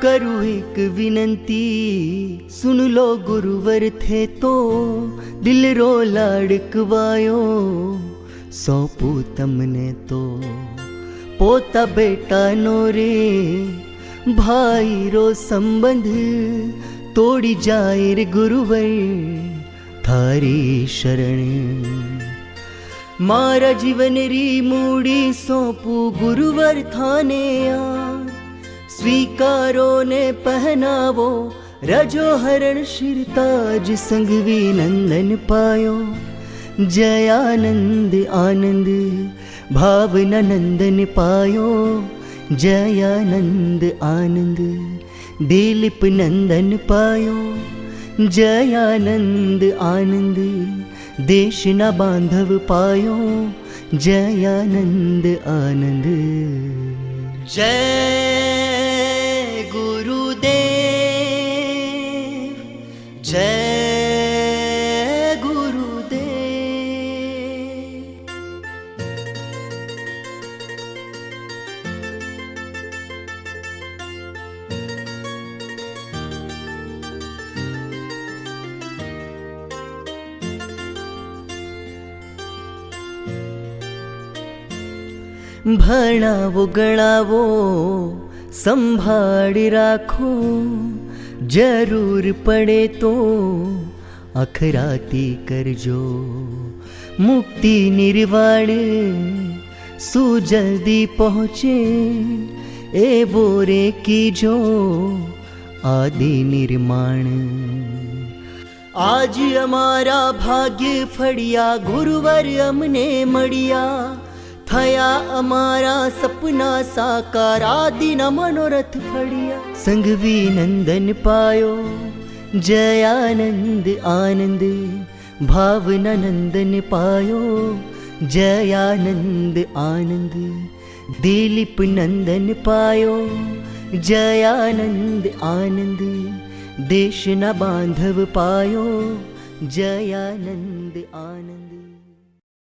करूँ एक विनंती, सुन लो गुरुवर थे तो दिल रो लाडकवायो, सौंपू तमने तो पोता बेटा नो रे, भाई रो संबंध तोड़ी जाए रे गुरुवर थारी शरण। मारा जीवन री मूड़ी सौंपू गुरुवर थाने यार, स्वीकारो ने पहनावो रजो हरण शिरताज, संगवी नंदन पायो जयानंद आनंद, भावना नंदन पायो जयानंद आनंद, दिलीप नंदन पायो जयानंद आनंद, देश ना बांधव पायो जयानंद आनंद। जय गुरुदेव, जय गुरुदेव। भणावो गणावो संभाળ राखो, जरूर पड़े तो अखराती करजो, मुक्ति निर्वाण सु जल्दी पहुँचे ए बोरे कीजो आदि निर्माण। आज अमारा भाग्य फड़िया गुरुवर अमने मड़िया, थया अमारा सपना साकार आदि न मनोरथ फड़िया, संगवी नंदन पायो जयानंद आनंद, भावना नंदन पायो जयानंद आनंद, दिलीप नंदन पायो जयानंद आनंद, देश न बांधव पायो जयानंद आनंद।